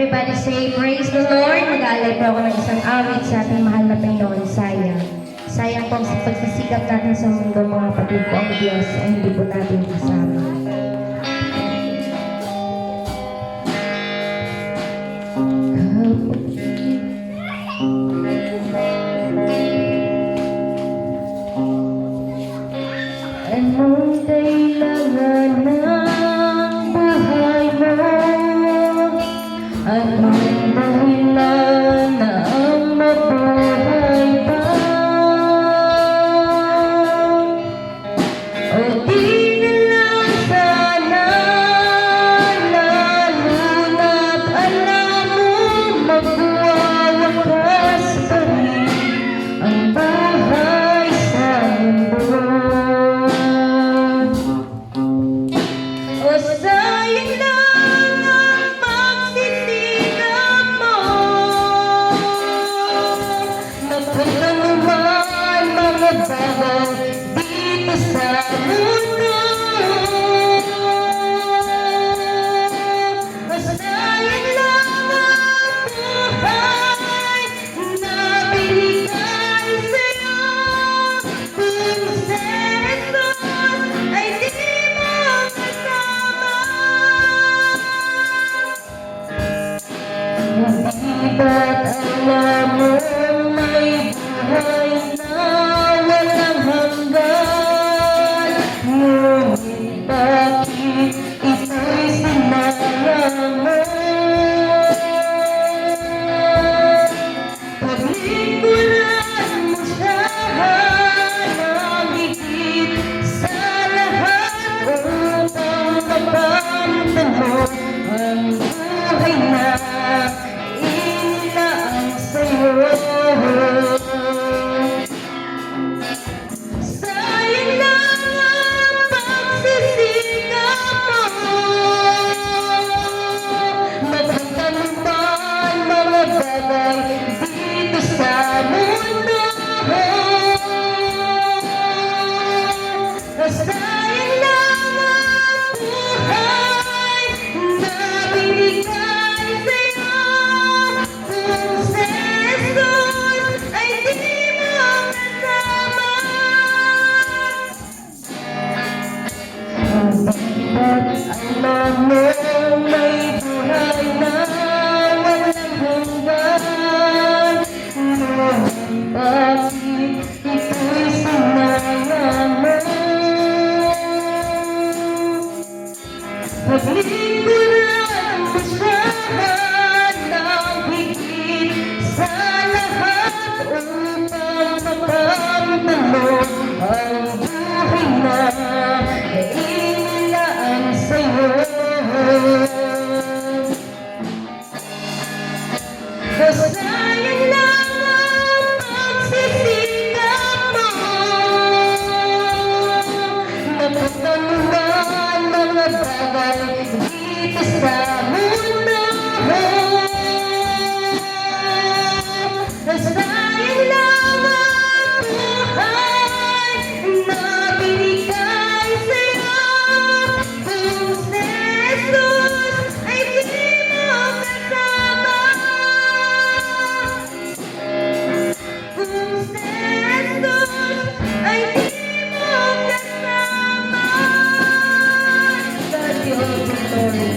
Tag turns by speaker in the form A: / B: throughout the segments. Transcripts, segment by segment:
A: Everybody say, praise the Lord. Mag-aalay po ako ng isang awit sa ating mahal na Panginoon, sayang. Sayang po sa pagsisikap natin sa mundo, mga kapatid po, ang Diyos ay hindi po natin kasama. Anong kailangan ng buhay mo? Anong dahilan na ang mabuhay pa? O di na lang sana, lalo na't alam mo magwawakas pa rin ang bahay sa mundo. O sayang lang ang pagsisikap mo, napunta naman mga bagay dito sa mundo. O sayang lang ang buhay na binigay sa'yo, kung si Jesus ay di mo kasama. Hindi ba't alam mo may buhay na walang hanggan? Ngunit bakit ito'y sinayang mo? Paglingkuran mo siya ng higit sa lahat, upang makamtan mo ang buhay na inilaan sa'yo. Sayang lang ang pagsisikap mo, napunta naman mga bagay dito sa mundo. Sayang lang ang buhay na binigay sa'yo, kung si Jesus ay di mo kasama. Ba't alam mo may buhay na walang hanggan? Ngunit bakit ito'y sinayang mo? Paglingkuran mo siya ng higit sa lahat, upang makamtan mo ang buhay na inilaan sa'yo. Sayang lang ang pagsisikap mo, napunta naman mga bagay dito sa mundo. Sayang lang ang buhay na binigay sa'yo, kung si Jesus ay di mo kasama. Kung si Jesus ay di mo kasama. God be all the glory.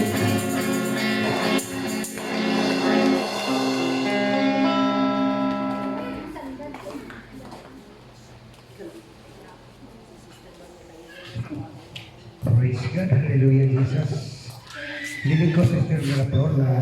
B: Praise God, hallelujah, Jesus. Living ko, Sister Mirapol, na